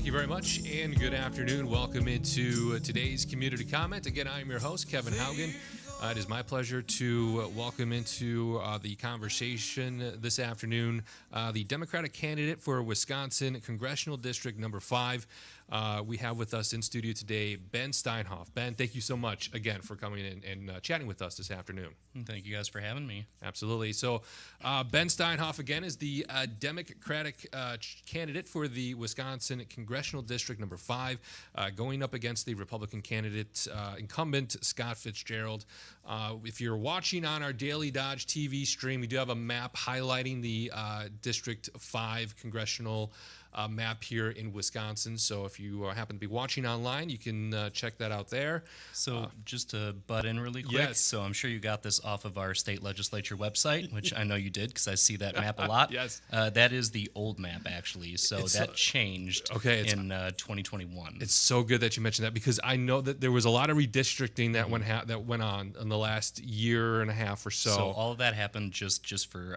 thank you very much, and good afternoon. Welcome into today's Community Comment. Again, I'm your host, Kevin Haugen. It is my pleasure to welcome into the conversation this afternoon the Democratic candidate for Wisconsin Congressional District number 5. We have with us in studio today Ben Steinhoff. Ben, thank you so much again for coming in and chatting with us this afternoon. Thank you guys for having me. Absolutely. So Ben Steinhoff, again, is the Democratic candidate for the Wisconsin Congressional District number 5, going up against the Republican candidate, incumbent Scott Fitzgerald. If you're watching on our Daily Dodge TV stream, we do have a map highlighting the District 5 congressional map here in Wisconsin. So if you happen to be watching online, you can check that out there. So just to butt in really quick, yes. So I'm sure you got this off of our state legislature website, which I know you did because I see that map a lot. Yes. That is the old map, actually. So that changed in 2021. It's so good that you mentioned that because I know that there was a lot of redistricting that went on in the last year and a half or so. So all of that happened just for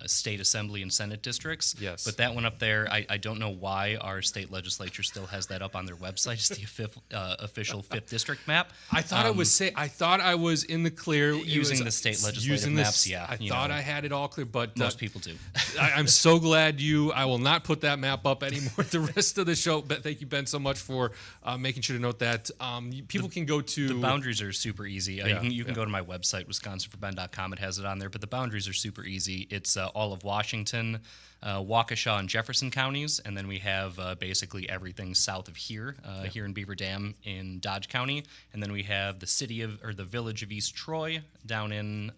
state assembly and senate districts. Yes. But that went up there. I don't know why our state legislature still has that up on their website. It's the official 5th district map. I thought I thought I was in the clear using the state legislative maps. I thought I had it all clear, but most people do. I'm so glad I will not put that map up anymore the rest of the show. But thank you, Ben, so much for making sure to note that. People can go to the boundaries are super easy. You can go to my website, wisconsinforben.com. It has it on there. But the boundaries are super easy. It's all of Washington, Waukesha, and Jefferson counties, and then we have basically everything south of here, here in Beaver Dam in Dodge County, and then we have the village of East Troy down in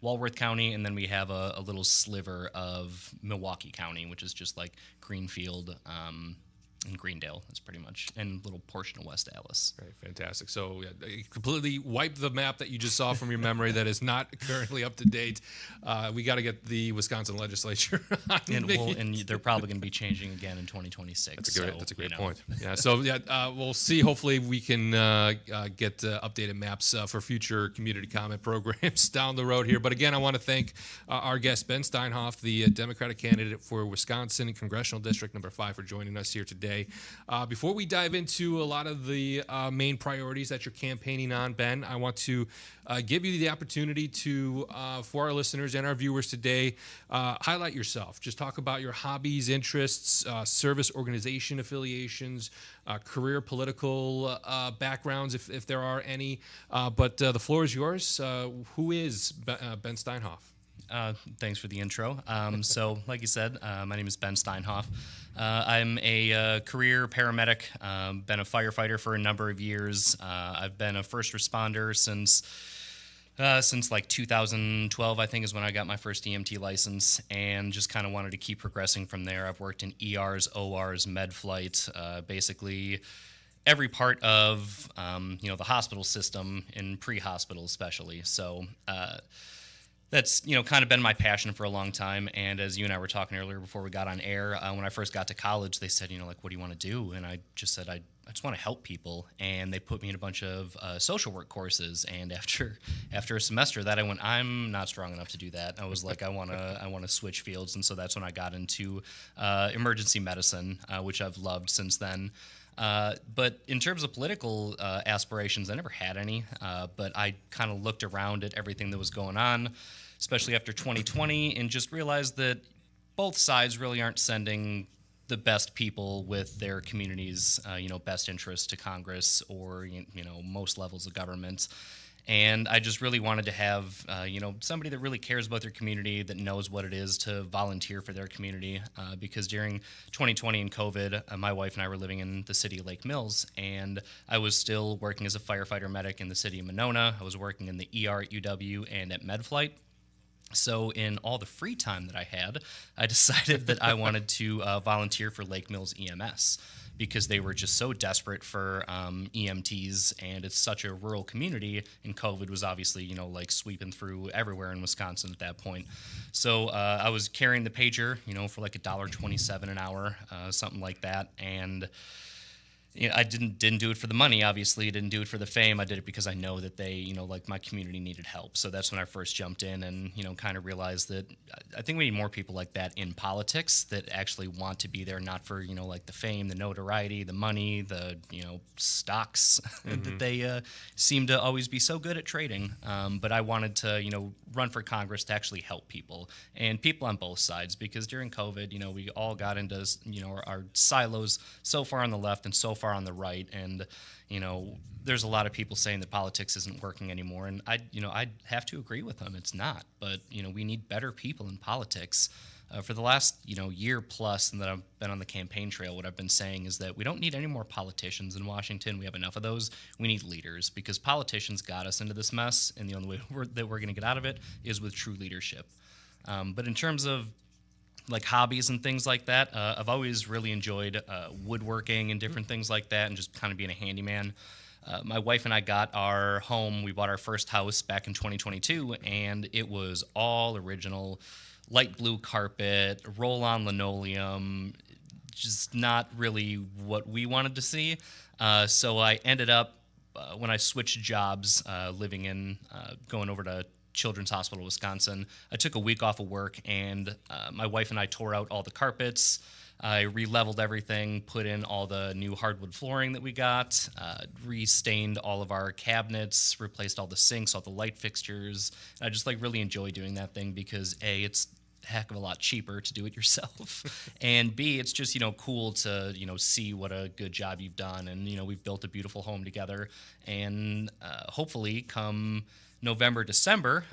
Walworth County, and then we have a little sliver of Milwaukee County, which is just like Greenfield and Greendale. That's pretty much, and a little portion of West Allis. Right, fantastic. So you completely wiped the map that you just saw from your memory that is not currently up to date. We got to get the Wisconsin legislature and they're probably going to be changing again in 2026. That's a great point. Yeah. So we'll see. Hopefully we can get updated maps for future community comment programs down the road here. But again, I want to thank our guest Ben Steinhoff, the Democratic candidate for Wisconsin Congressional District number 5, for joining us here today. Before we dive into a lot of the main priorities that you're campaigning on, Ben, I want to give you the opportunity to, for our listeners and our viewers today, highlight yourself. Just talk about your hobbies, interests, service organization affiliations, career political backgrounds, if there are any. But the floor is yours. Who is Ben Steinhoff? Thanks for the intro. So, like you said, my name is Ben Steinhoff. I'm a career paramedic, been a firefighter for a number of years. I've been a first responder since like 2012, I think, is when I got my first EMT license, and just kind of wanted to keep progressing from there. I've worked in ERs, ORs, med flight, basically every part of the hospital system, in pre-hospital especially. So that's kind of been my passion for a long time. And as you and I were talking earlier before we got on air, when I first got to college, they said, what do you want to do? And I just said, I just want to help people. And they put me in a bunch of social work courses. And after a semester of that, I went, I'm not strong enough to do that. I was like, I want to switch fields. And so that's when I got into emergency medicine, which I've loved since then. But in terms of political aspirations, I never had any. But I kind of looked around at everything that was going on, especially after 2020, and just realized that both sides really aren't sending the best people with their community's, best interests to Congress or, most levels of government. And I just really wanted to have, somebody that really cares about their community, that knows what it is to volunteer for their community. Because during 2020 and COVID, my wife and I were living in the city of Lake Mills, and I was still working as a firefighter medic in the city of Monona. I was working in the ER at UW and at MedFlight. So in all the free time that I had, I decided that I wanted to volunteer for Lake Mills EMS, because they were just so desperate for EMTs, and it's such a rural community, and COVID was obviously, sweeping through everywhere in Wisconsin at that point. So I was carrying the pager, for like $1.27 an hour, something like that, and I didn't do it for the money. Obviously, didn't do it for the fame. I did it because I know that they, like my community needed help. So that's when I first jumped in and kind of realized that I think we need more people like that in politics that actually want to be there, not for like the fame, the notoriety, the money, the stocks that they seem to always be so good at trading. But I wanted to run for Congress to actually help people and people on both sides, because during COVID, we all got into our silos so far on the left and so far on the right, and there's a lot of people saying that politics isn't working anymore, and I'd have to agree with them. It's not, but we need better people in politics. For the last year plus and that I've been on the campaign trail, what I've been saying is that we don't need any more politicians in Washington. We have enough of those. We need leaders, because politicians got us into this mess, and the only way that we're going to get out of it is with true leadership. But in terms of like hobbies and things like that, I've always really enjoyed woodworking and different things like that, and just kind of being a handyman. My wife and I got our home. We bought our first house back in 2022, and it was all original, light blue carpet, roll-on linoleum, just not really what we wanted to see. So I ended up, when I switched jobs, going over to Children's Hospital, Wisconsin, I took a week off of work, and my wife and I tore out all the carpets. I re-leveled everything, put in all the new hardwood flooring that we got, re-stained all of our cabinets, replaced all the sinks, all the light fixtures. And I just really enjoy doing that thing because A, it's a heck of a lot cheaper to do it yourself, and B, it's just cool to see what a good job you've done, and we've built a beautiful home together, and hopefully come November, December,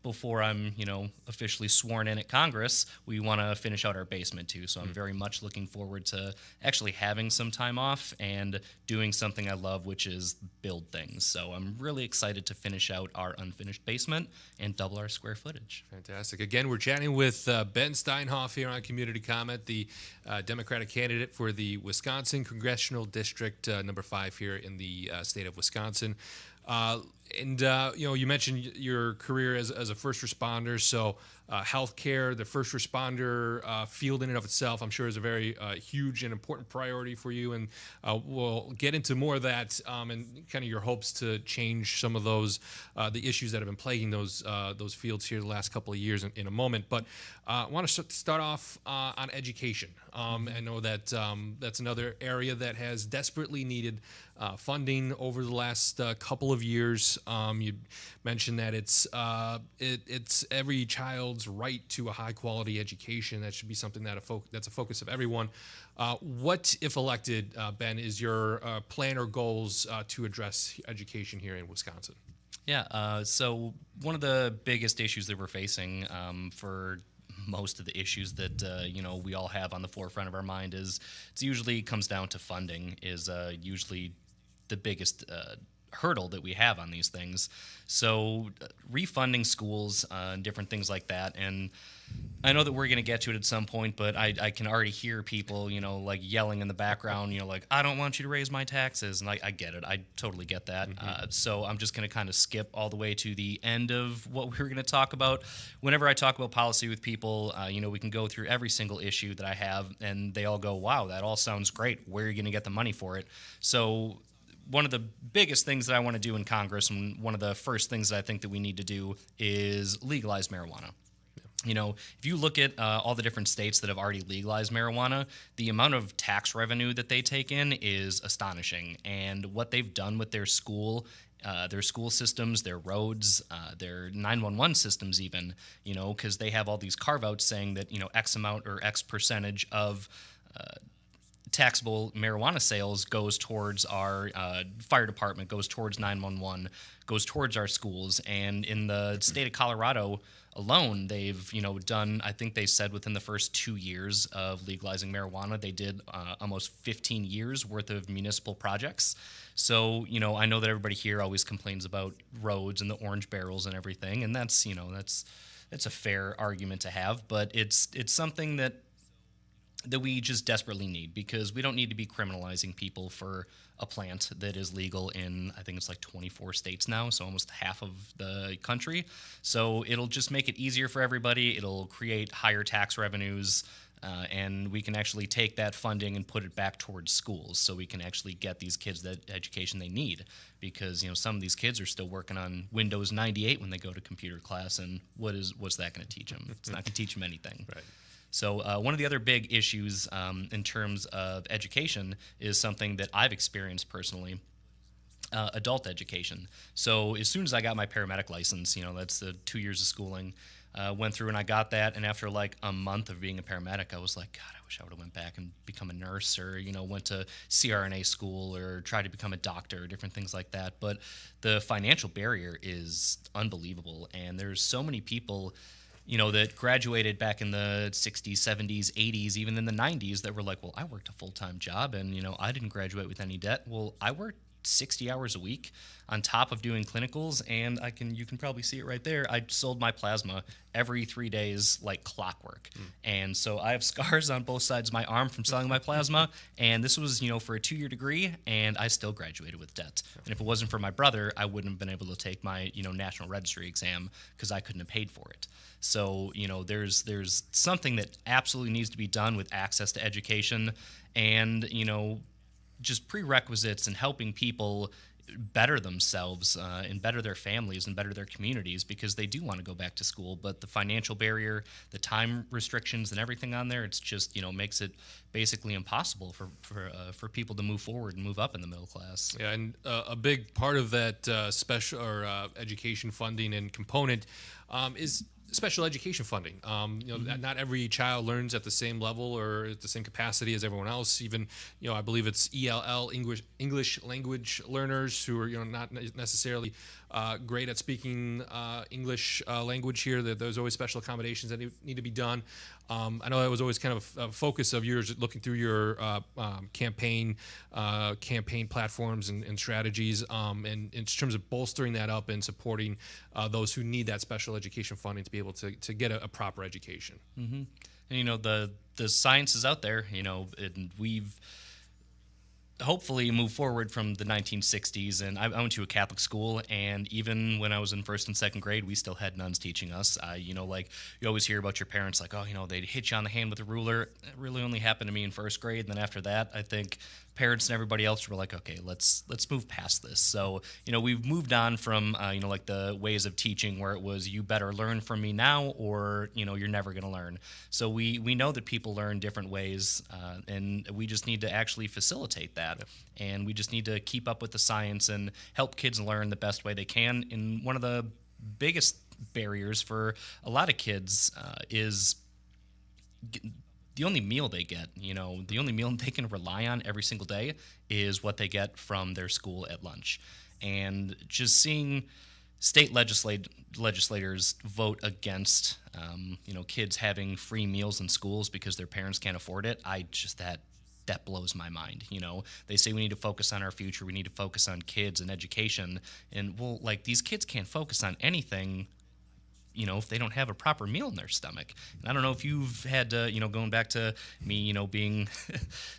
before I'm, officially sworn in at Congress, we want to finish out our basement too. So I'm very much looking forward to actually having some time off and doing something I love, which is build things. So I'm really excited to finish out our unfinished basement and double our square footage. Fantastic. Again, we're chatting with Ben Steinhoff here on Community Comment, the Democratic candidate for the Wisconsin Congressional District number 5 here in the state of Wisconsin. You mentioned your career as a first responder, so healthcare, the first responder field in and of itself, I'm sure is a very huge and important priority for you, and we'll get into more of that and kind of your hopes to change some of those the issues that have been plaguing those fields here the last couple of years in a moment. But I want to start off on education. I know that that's another area that has desperately needed funding over the last couple of years. You mentioned that it's every child's right to a high quality education. That should be something that's a focus of everyone. What, if elected, Ben, is your plan or goals to address education here in Wisconsin? Yeah, so one of the biggest issues that we're facing for most of the issues that we all have on the forefront of our mind is it usually comes down to funding is usually the biggest hurdle that we have on these things. So refunding schools and different things like that. And I know that we're going to get to it at some point, but I can already hear people, yelling in the background, I don't want you to raise my taxes. And I get it. I totally get that. So I'm just going to kind of skip all the way to the end of what we were going to talk about. Whenever I talk about policy with people, we can go through every single issue that I have, and they all go, wow, that all sounds great. Where are you going to get the money for it? So one of the biggest things that I want to do in Congress, and one of the first things that I think that we need to do, is legalize marijuana. If you look at all the different states that have already legalized marijuana, the amount of tax revenue that they take in is astonishing. And what they've done with their school systems, their roads, their 911 systems even, because they have all these carve-outs saying that, X amount or X percentage of taxable marijuana sales goes towards our fire department, goes towards 911, goes towards our schools. And in the state of Colorado alone, they've done, I think they said within the first 2 years of legalizing marijuana, they did almost 15 years worth of municipal projects. So I know that everybody here always complains about roads and the orange barrels and everything, and that's a fair argument to have, but it's something that we just desperately need, because we don't need to be criminalizing people for a plant that is legal in, I think it's 24 states now, so almost half of the country. So it'll just make it easier for everybody. It'll create higher tax revenues. and we can actually take that funding and put it back towards schools, so we can actually get these kids that education they need. Because some of these kids are still working on Windows 98 when they go to computer class, and what's that going to teach them? It's not going to teach them anything. Right. So one of the other big issues in terms of education is something that I've experienced personally. Adult education. So as soon as I got my paramedic license, that's the 2 years of schooling, went through and I got that. And after like a month of being a paramedic, I was like, God, I wish I would have went back and become a nurse, or went to CRNA school or tried to become a doctor, different things like that. But the financial barrier is unbelievable, and there's so many people that graduated back in the 60s, 70s, 80s, even in the 90s, that were like, well, I worked a full-time job and, I didn't graduate with any debt. Well, I worked 60 hours a week on top of doing clinicals, and you can probably see it right there. I sold my plasma every 3 days like clockwork. And so I have scars on both sides of my arm from selling my plasma, and this was, for a 2-year degree, and I still graduated with debt. And if it wasn't for my brother, I wouldn't have been able to take my, national registry exam, because I couldn't have paid for it. So, there's something that absolutely needs to be done with access to education, and, just prerequisites and helping people better themselves and better their families and better their communities, because they do want to go back to school. But the financial barrier, the time restrictions and everything on there, it's just, makes it basically impossible for people to move forward and move up in the middle class. Yeah, and a big part of that special or education funding and component is special education funding. Not every child learns at the same level or at the same capacity as everyone else. Even, I believe it's ELL, English language learners, who are, not necessarily great at speaking English language here. That there's always special accommodations that need to be done. I know that was always kind of a focus of yours, looking through your campaign platforms and strategies, and in terms of bolstering that up and supporting those who need that special education funding to be able to get a proper education. Mm-hmm. And the science is out there, and we've hopefully move forward from the 1960s. And I went to a Catholic school, and even when I was in first and second grade, we still had nuns teaching us. Like you always hear about your parents, like, oh, they'd hit you on the hand with a ruler. It really only happened to me in first grade. And then after that, I think parents and everybody else were like, okay, let's move past this. So, we've moved on from, like the ways of teaching where it was, you better learn from me now, or, you're never going to learn. So we know that people learn different ways, and we just need to actually facilitate that. Yep. And we just need to keep up with the science and help kids learn the best way they can. And one of the biggest barriers for a lot of kids is the only meal they get, the only meal they can rely on every single day is what they get from their school at lunch. And just seeing state legislators vote against, kids having free meals in schools because their parents can't afford it, that blows my mind. They say we need to focus on our future, we need to focus on kids and education, and well, like, these kids can't focus on anything if they don't have a proper meal in their stomach. And I don't know if you've had to, going back to me, being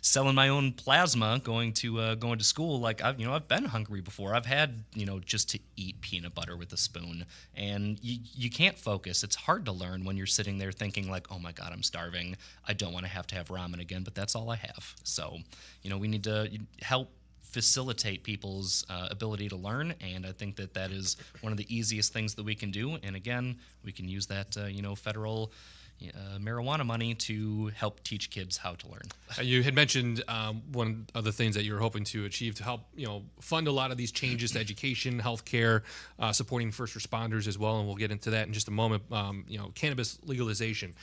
selling my own plasma, going to school, like I've been hungry before. I've had, just to eat peanut butter with a spoon, and you can't focus. It's hard to learn when you're sitting there thinking like, oh my God, I'm starving. I don't want to have ramen again, but that's all I have. So, we need to help facilitate people's ability to learn, and I think that is one of the easiest things that we can do. And again, we can use that federal marijuana money to help teach kids how to learn. You had mentioned one of the things that you're hoping to achieve to help fund a lot of these changes to education, healthcare, supporting first responders as well, and we'll get into that in just a moment. Cannabis legalization,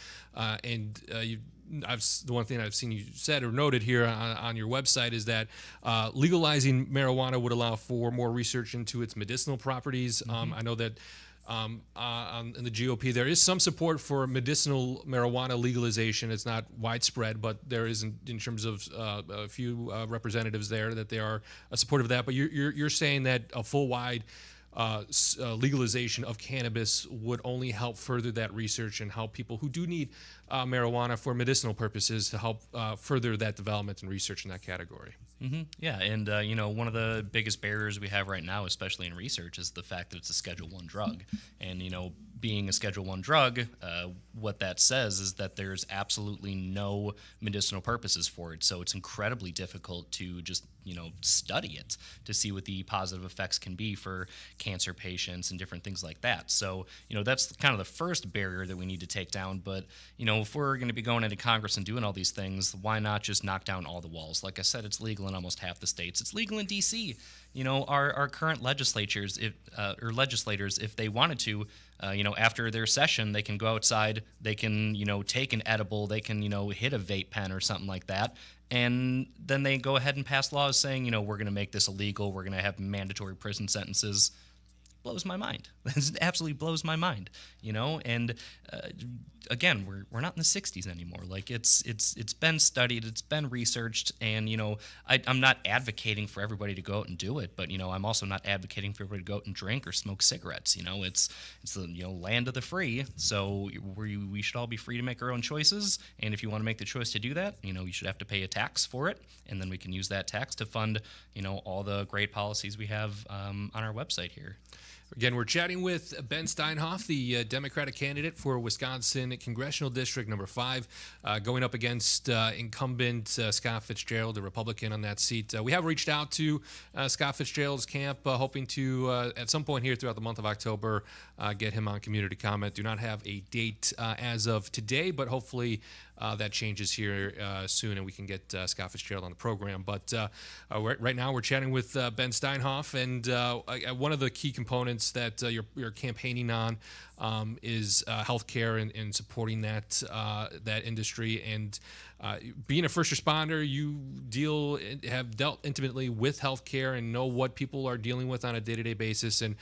the one thing I've seen you said or noted here on your website is that legalizing marijuana would allow for more research into its medicinal properties. Mm-hmm. I know that in the GOP there is some support for medicinal marijuana legalization. It's not widespread, but there is in terms of a few representatives there that they are supportive of that. But you're saying that a full wide legalization of cannabis would only help further that research and help people who do need marijuana for medicinal purposes to help further that development and research in that category. Mm-hmm. Yeah, and one of the biggest barriers we have right now, especially in research, is the fact that it's a Schedule I drug. And being a Schedule 1 drug, what that says is that there's absolutely no medicinal purposes for it. So it's incredibly difficult to just, study it to see what the positive effects can be for cancer patients and different things like that. So, that's kind of the first barrier that we need to take down. But, if we're going to be going into Congress and doing all these things, why not just knock down all the walls? Like I said, it's legal in almost half the states. It's legal in D.C. Our current legislators, if they wanted to, after their session, they can go outside, they can, take an edible, they can, hit a vape pen or something like that. And then they go ahead and pass laws saying, we're going to make this illegal, we're going to have mandatory prison sentences. Blows my mind. It absolutely blows my mind, And again, we're not in the 60s anymore. Like it's been studied, it's been researched, and I'm not advocating for everybody to go out and do it, but I'm also not advocating for everybody to go out and drink or smoke cigarettes. It's the land of the free, so we should all be free to make our own choices. And if you want to make the choice to do that, you should have to pay a tax for it, and then we can use that tax to fund all the great policies we have on our website here. Again, we're chatting with Ben Steinhoff, the Democratic candidate for Wisconsin Congressional District number 5, going up against incumbent Scott Fitzgerald, the Republican on that seat. We have reached out to Scott Fitzgerald's camp, hoping to, at some point here throughout the month of October, get him on community comment. Do not have a date as of today, but hopefully that changes here soon, and we can get Scott Fitzgerald on the program. But right now we're chatting with Ben Steinhoff, and one of the key components that you're campaigning on is healthcare and supporting that industry. And being a first responder, you have dealt intimately with healthcare and know what people are dealing with on a day-to-day basis. And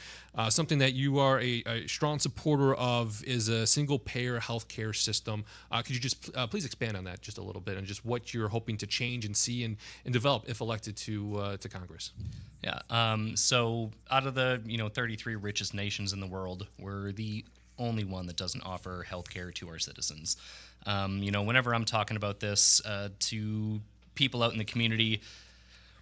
something that you are a strong supporter of is a single-payer healthcare system. Could you just please expand on that just a little bit, and just what you're hoping to change and see and develop if elected to Congress? Yeah. So out of the 33 richest nations in the world, we're the only one that doesn't offer healthcare to our citizens. Whenever I'm talking about this to people out in the community,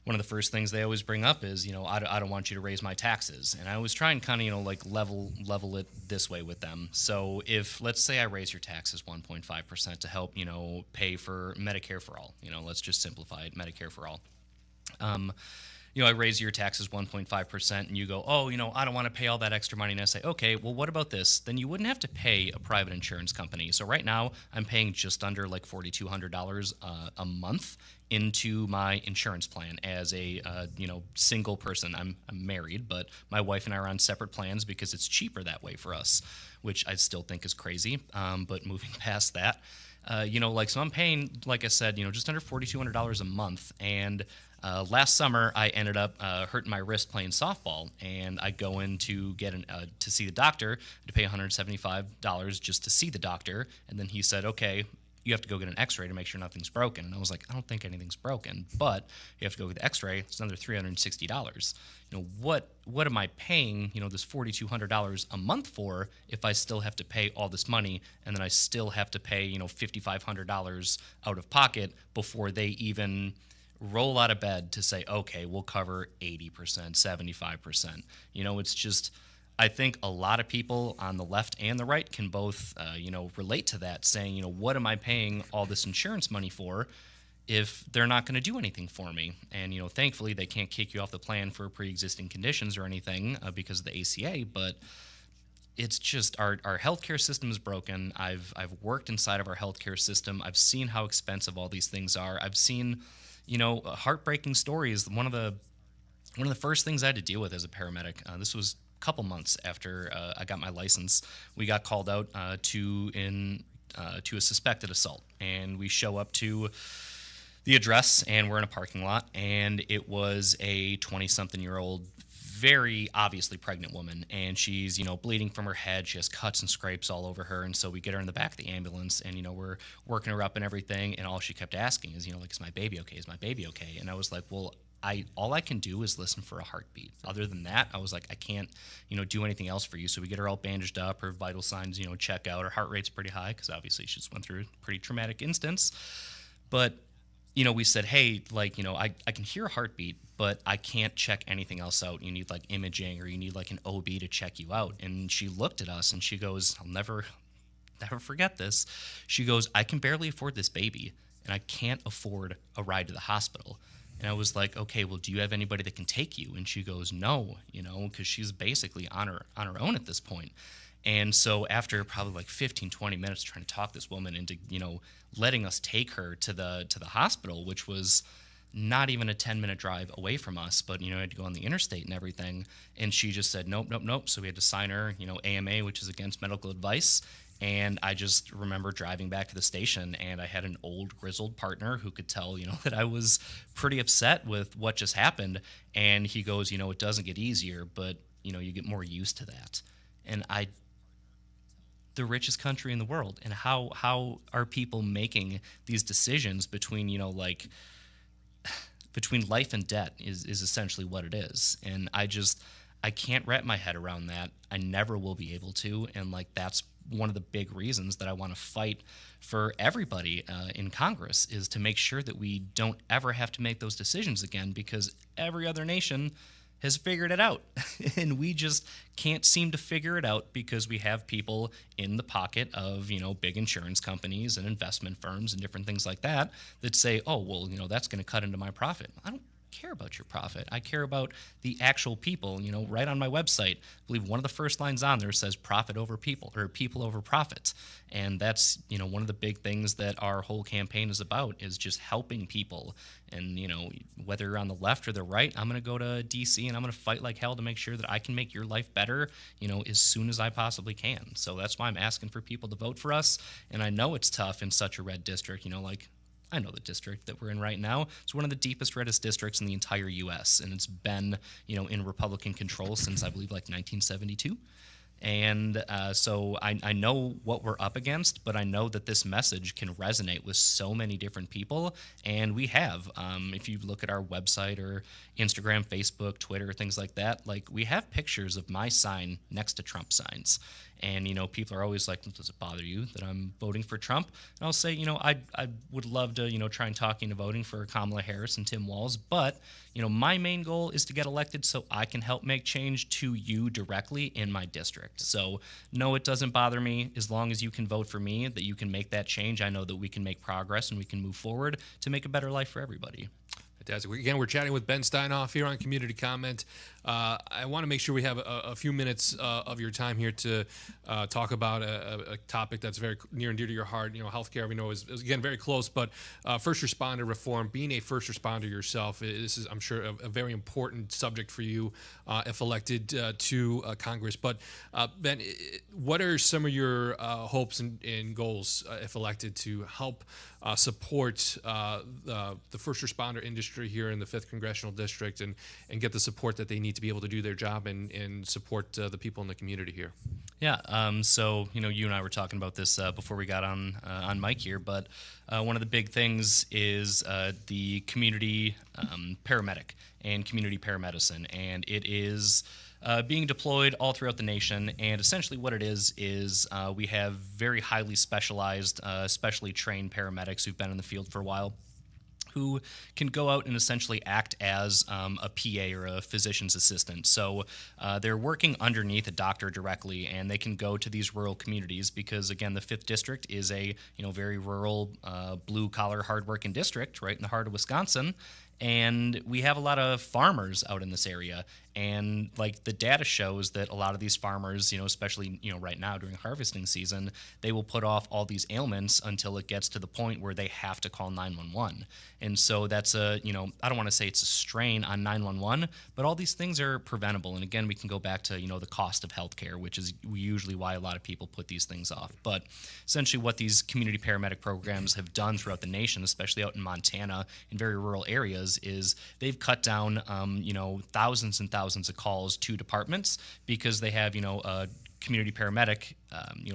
one of the first things they always bring up is, I don't want you to raise my taxes. And I always try and kind of, level it this way with them. So if, let's say I raise your taxes 1.5% to help, pay for Medicare for all, let's just simplify it, Medicare for all. I raise your taxes 1.5%, and you go, I don't want to pay all that extra money. And I say, okay, well, what about this? Then you wouldn't have to pay a private insurance company. So right now, I'm paying just under like $4,200 a month into my insurance plan as a single person. I'm married, but my wife and I are on separate plans because it's cheaper that way for us, which I still think is crazy. But moving past that, so I'm paying, like I said, just under $4,200 a month. And last summer, I ended up hurting my wrist playing softball, and I go in to get to see the doctor, to pay $175 just to see the doctor, and then he said, okay, you have to go get an x-ray to make sure nothing's broken. And I was like, I don't think anything's broken, but you have to go get the x-ray. It's another $360. What am I paying, this $4,200 a month for if I still have to pay all this money, and then I still have to pay, $5,500 out of pocket before they even roll out of bed to say, okay, we'll cover 80%, 75%. It's just, I think a lot of people on the left and the right can both, relate to that, saying, what am I paying all this insurance money for if they're not going to do anything for me? And, thankfully they can't kick you off the plan for pre-existing conditions or anything because of the ACA, but it's just our healthcare system is broken. I've worked inside of our healthcare system. I've seen how expensive all these things are. I've seen heartbreaking stories. One of the first things I had to deal with as a paramedic, this was a couple months after I got my license, we got called out to a suspected assault. And we show up to the address, and we're in a parking lot, and it was a 20-something-year-old, very obviously pregnant woman, and she's, bleeding from her head. She has cuts and scrapes all over her, and so we get her in the back of the ambulance, and, we're working her up and everything, and all she kept asking is, is my baby okay? Is my baby okay? And I was like, well, all I can do is listen for a heartbeat. Other than that, I was like, I can't, do anything else for you. So we get her all bandaged up, her vital signs, check out. Her heart rate's pretty high because obviously she just went through a pretty traumatic instance. But we said, hey, like, I can hear a heartbeat, but I can't check anything else out. You need like imaging, or you need like an OB to check you out. And she looked at us and she goes, I'll never forget this. She goes, I can barely afford this baby, and I can't afford a ride to the hospital. And I was like, okay, well, do you have anybody that can take you? And she goes, no, because she's basically on her own at this point. And so after probably like 15, 20 minutes trying to talk this woman into, letting us take her to the hospital, which was not even a 10-minute drive away from us, but, I had to go on the interstate and everything. And she just said, nope, nope, nope. So we had to sign her, AMA, which is against medical advice. And I just remember driving back to the station, and I had an old grizzled partner who could tell, that I was pretty upset with what just happened. And he goes, it doesn't get easier, but, you get more used to that. And the richest country in the world, and how are people making these decisions between, between life and debt is essentially what it is. And I can't wrap my head around that. I never will be able to. And like, that's one of the big reasons that I want to fight for everybody in Congress, is to make sure that we don't ever have to make those decisions again, because every other nation has figured it out. And we just can't seem to figure it out because we have people in the pocket of, big insurance companies and investment firms and different things like that say, oh, well, that's going to cut into my profit. I don't care about your profit. I care about the actual people. Right on my website, I believe one of the first lines on there says profit over people, or people over profit. And that's, one of the big things that our whole campaign is about, is just helping people. And, whether you're on the left or the right, I'm going to go to DC and I'm going to fight like hell to make sure that I can make your life better, as soon as I possibly can. So that's why I'm asking for people to vote for us. And I know it's tough in such a red district, I know the district that we're in right now. It's one of the deepest, reddest districts in the entire U.S., and it's been, in Republican control since, I believe, like 1972. And so I know what we're up against, but I know that this message can resonate with so many different people. And we have, if you look at our website or Instagram, Facebook, Twitter, things like that, like, we have pictures of my sign next to Trump signs. And, people are always like, does it bother you that I'm voting for Trump? And I'll say, I would love to, try and talk into voting for Kamala Harris and Tim Walz. But, my main goal is to get elected so I can help make change to you directly in my district. So, no, it doesn't bother me. As long as you can vote for me, that you can make that change, I know that we can make progress and we can move forward to make a better life for everybody. Fantastic. Again, we're chatting with Ben Steinhoff here on Community Comment. I want to make sure we have a few minutes of your time here to talk about a topic that's very near and dear to your heart. Healthcare, we know, is again very close, but first responder reform. Being a first responder yourself, this is, I'm sure, a very important subject for you if elected to Congress. But Ben, what are some of your hopes and goals if elected to help support the first responder industry here in the 5th Congressional District and get the support that they need to be able to do their job and support the people in the community here? Yeah, so, you and I were talking about this before we got on mic here, but one of the big things is the community paramedic and community paramedicine, and it is being deployed all throughout the nation. And essentially what it is we have very highly specialized, specially trained paramedics who've been in the field for a while, who can go out and essentially act as a PA or a physician's assistant. So they're working underneath a doctor directly, and they can go to these rural communities because, again, the 5th District is a very rural, blue-collar, hard-working district right in the heart of Wisconsin. And we have a lot of farmers out in this area. And like the data shows that a lot of these farmers, especially, right now during harvesting season, they will put off all these ailments until it gets to the point where they have to call 911. And so that's I don't want to say it's a strain on 911, but all these things are preventable. And again, we can go back to, the cost of healthcare, which is usually why a lot of people put these things off. But essentially what these community paramedic programs have done throughout the nation, especially out in Montana in very rural areas, is they've cut down, thousands and thousands of calls to departments because they have, a community paramedic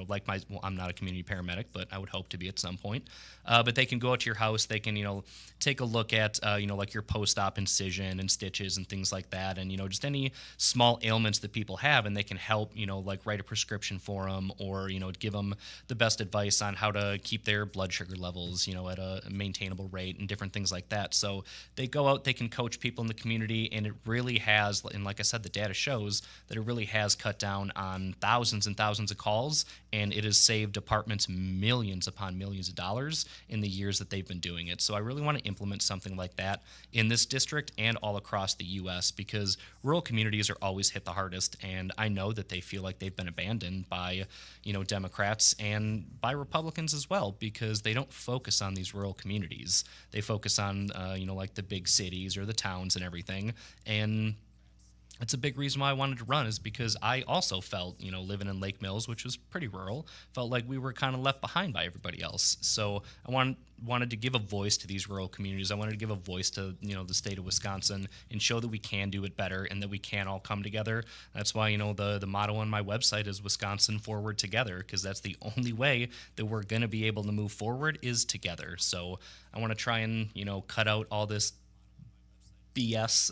like I'm not a community paramedic, but I would hope to be at some point. But they can go out to your house. They can, take a look at, like your post-op incision and stitches and things like that. And, just any small ailments that people have, and they can help, like write a prescription for them, or, give them the best advice on how to keep their blood sugar levels, at a maintainable rate and different things like that. So they go out, they can coach people in the community, and it really has, and like I said, the data shows that it really has cut down on thousands and thousands of calls, and it has saved departments millions upon millions of dollars in the years that they've been doing it. So I really want to implement something like that in this district and all across the U.S., because rural communities are always hit the hardest, and I know that they feel like they've been abandoned by, Democrats and by Republicans as well, because they don't focus on these rural communities. They focus on, like the big cities or the towns and everything, and it's a big reason why I wanted to run, is because I also felt, living in Lake Mills, which was pretty rural, felt like we were kind of left behind by everybody else. So I wanted to give a voice to these rural communities. I wanted to give a voice to, the state of Wisconsin, and show that we can do it better and that we can all come together. That's why, the motto on my website is Wisconsin Forward Together, because that's the only way that we're going to be able to move forward is together. So I want to try and, cut out all this BS.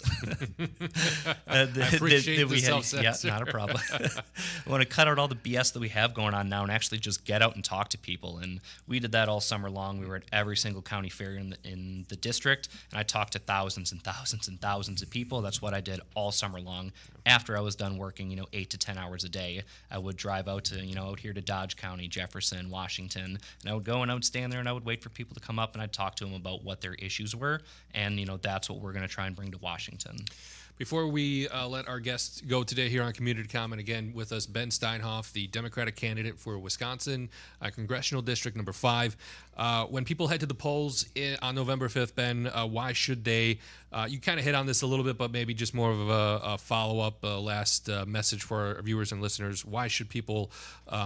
I appreciate the self-censor. Yeah, not a problem. I want to cut out all the BS that we have going on now and actually just get out and talk to people. And we did that all summer long. We were at every single county fair in the district, and I talked to thousands and thousands and thousands of people. That's what I did all summer long. After I was done working, 8 to 10 hours a day, I would drive out to, out here to Dodge County, Jefferson, Washington, and I would go and I would stand there and I would wait for people to come up, and I'd talk to them about what their issues were. And, that's what we're going to try and bring to Washington. Before we let our guests go today here on Community Comment, again with us, Ben Steinhoff, the Democratic candidate for Wisconsin, Congressional District number 5. When people head to the polls on November 5th, Ben, why should they? You kind of hit on this a little bit, but maybe just more of a follow-up last message for our viewers and listeners. Why should people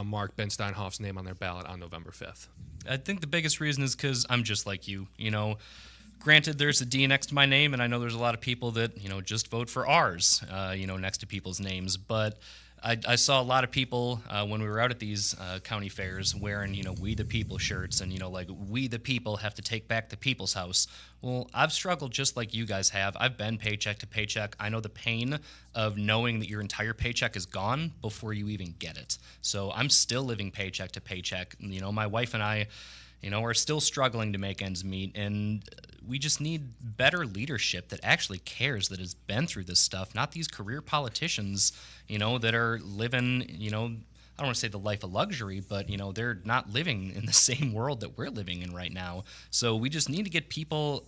mark Ben Steinhoff's name on their ballot on November 5th? I think the biggest reason is because I'm just like you, Granted, there's a D next to my name, and I know there's a lot of people that, just vote for R's, next to people's names. But I saw a lot of people when we were out at these county fairs wearing, We the People shirts, and, like, we the people have to take back the people's house. Well, I've struggled just like you guys have. I've been paycheck to paycheck. I know the pain of knowing that your entire paycheck is gone before you even get it. So I'm still living paycheck to paycheck. My wife and I, are still struggling to make ends meet, and we just need better leadership that actually cares, that has been through this stuff, not these career politicians, that are living, I don't want to say the life of luxury, but, they're not living in the same world that we're living in right now. So we just need to get people,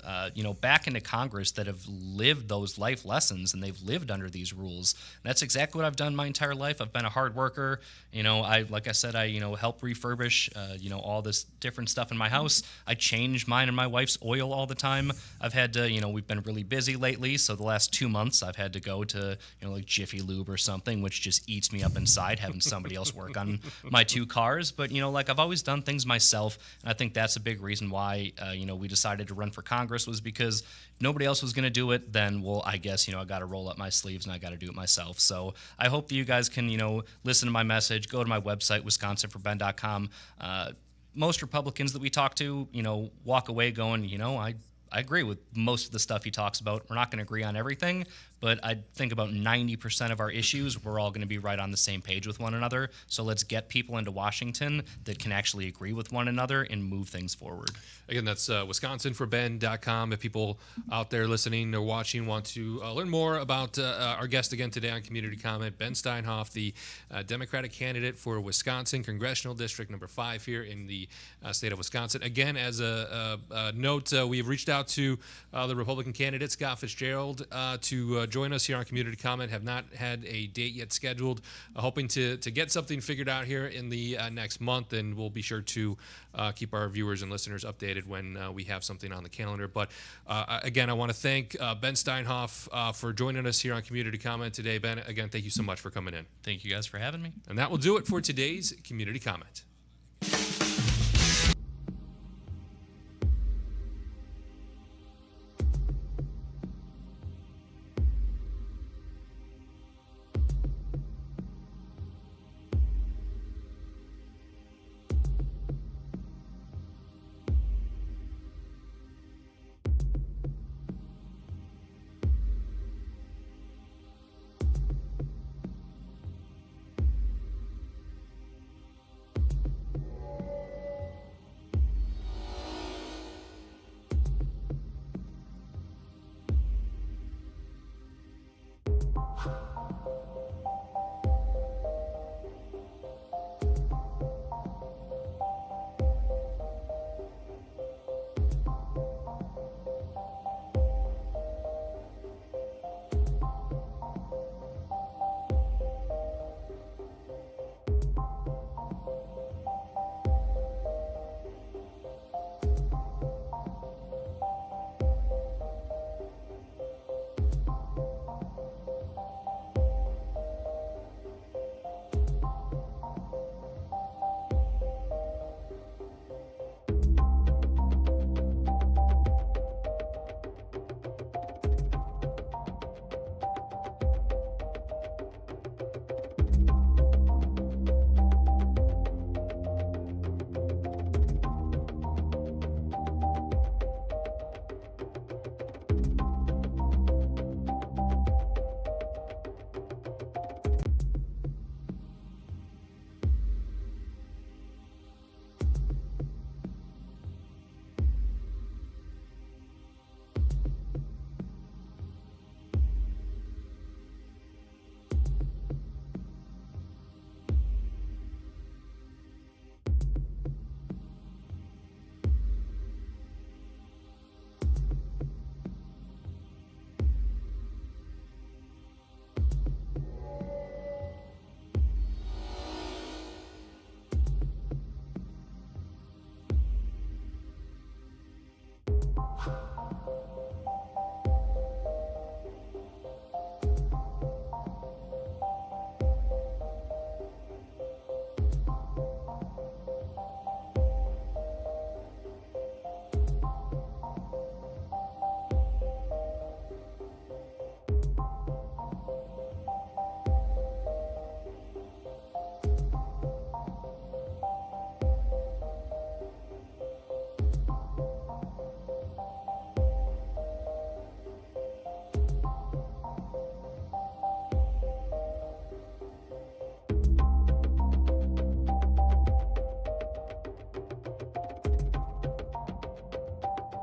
back into Congress that have lived those life lessons, and they've lived under these rules. And that's exactly what I've done my entire life. I've been a hard worker. Like I said, I help refurbish, all this different stuff in my house. I change mine and my wife's oil all the time. I've had to, we've been really busy lately. So the last 2 months I've had to go to, like Jiffy Lube or something, which just eats me up inside, having somebody else work on my 2 cars. But, like, I've always done things myself, and I think that's a big reason why, we decided to run for Congress, was because if nobody else was going to do it, then, well, I guess, I got to roll up my sleeves and I got to do it myself. So I hope that you guys can, listen to my message, go to my website, wisconsinforben.com. Most Republicans that we talk to, walk away going, I agree with most of the stuff he talks about. We're not going to agree on everything, but I think about 90% of our issues, we're all going to be right on the same page with one another. So let's get people into Washington that can actually agree with one another and move things forward. Again, that's wisconsinforben.com. If people out there listening or watching want to learn more about our guest again today on Community Comment, Ben Steinhoff, the Democratic candidate for Wisconsin, Congressional District number 5 here in the state of Wisconsin. Again, as a note, we've reached out to the Republican candidate, Scott Fitzgerald, to join us here on Community Comment. Have not had a date yet scheduled. Hoping to get something figured out here in the next month, and we'll be sure to keep our viewers and listeners updated when we have something on the calendar. But again, I want to thank Ben Steinhoff for joining us here on Community Comment today. Ben, again, thank you so much for coming in. Thank you guys for having me. And that will do it for today's Community Comment.